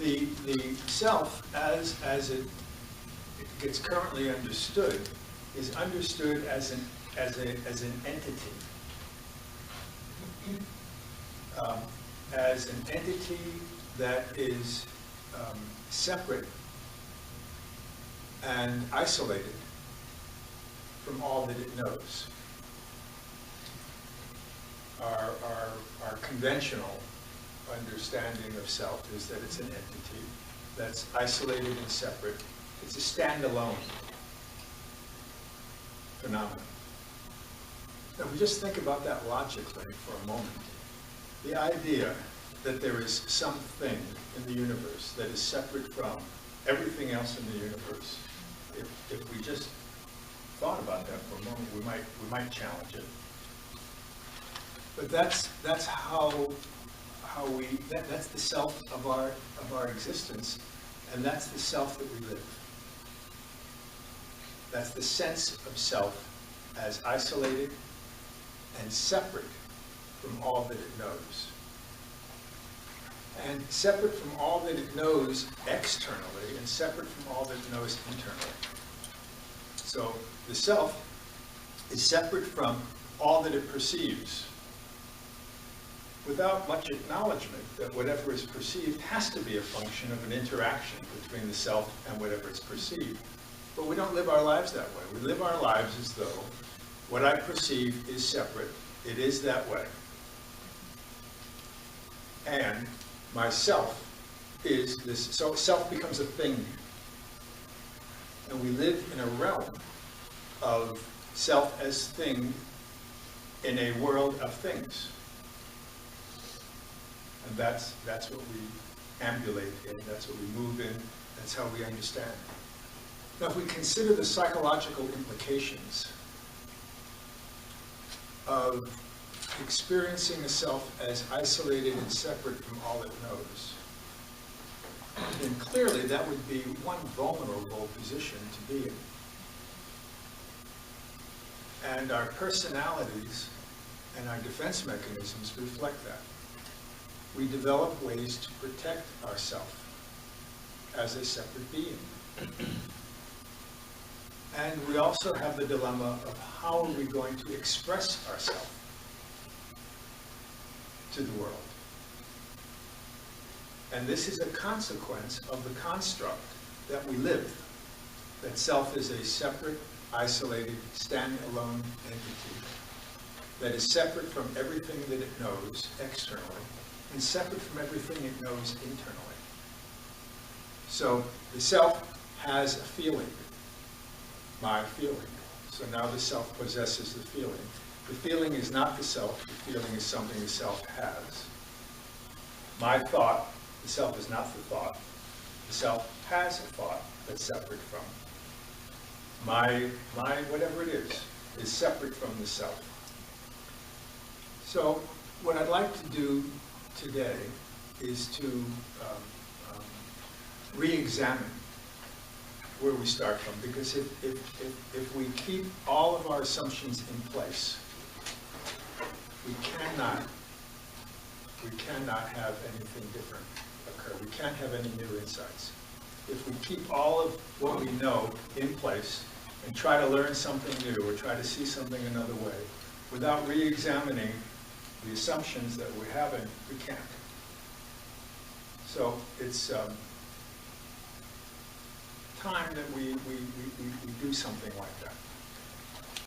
the self, as it gets currently understood, is understood as an entity, as an entity that is separate and isolated from all that it knows. Our conventional understanding of self is that it's an entity that's isolated and separate. It's a standalone phenomenon. Now, if we just think about that logically for a moment, the idea that there is something in the universe that is separate from everything else in the universe, if we just thought about that for a moment, we might challenge it. But that's the self of our existence, and that's the self that we live. That's the sense of self as isolated and separate from all that it knows. And separate from all that it knows externally, and separate from all that it knows internally. So the self is separate from all that it perceives, without much acknowledgement that whatever is perceived has to be a function of an interaction between the self and whatever is perceived. But we don't live our lives that way. We live our lives as though what I perceive is separate. It is that way. And myself is this, so self becomes a thing. And we live in a realm of self as thing in a world of things. And that's what we ambulate in, that's what we move in, that's how we understand. Now, if we consider the psychological implications of experiencing a self as isolated and separate from all it knows, then clearly that would be one vulnerable position to be in. And our personalities and our defense mechanisms reflect that. We develop ways to protect ourselves as a separate being. And we also have the dilemma of how are we going to express ourselves to the world. And this is a consequence of the construct that we live, that self is a separate, isolated, standalone entity that is separate from everything that it knows externally and separate from everything it knows internally. So the self has a feeling, my feeling. So now the self possesses the feeling. The feeling is not the self, the feeling is something the self has. My thought, the self is not the thought. The self has a thought that's separate from. My whatever it is separate from the self. So what I'd like to do today is to re-examine where we start from, because if we keep all of our assumptions in place, we cannot have anything different occur. We can't have any new insights. If we keep all of what we know in place and try to learn something new or try to see something another way, without re-examining the assumptions that we're having, we can't. So it's time that we do something like that.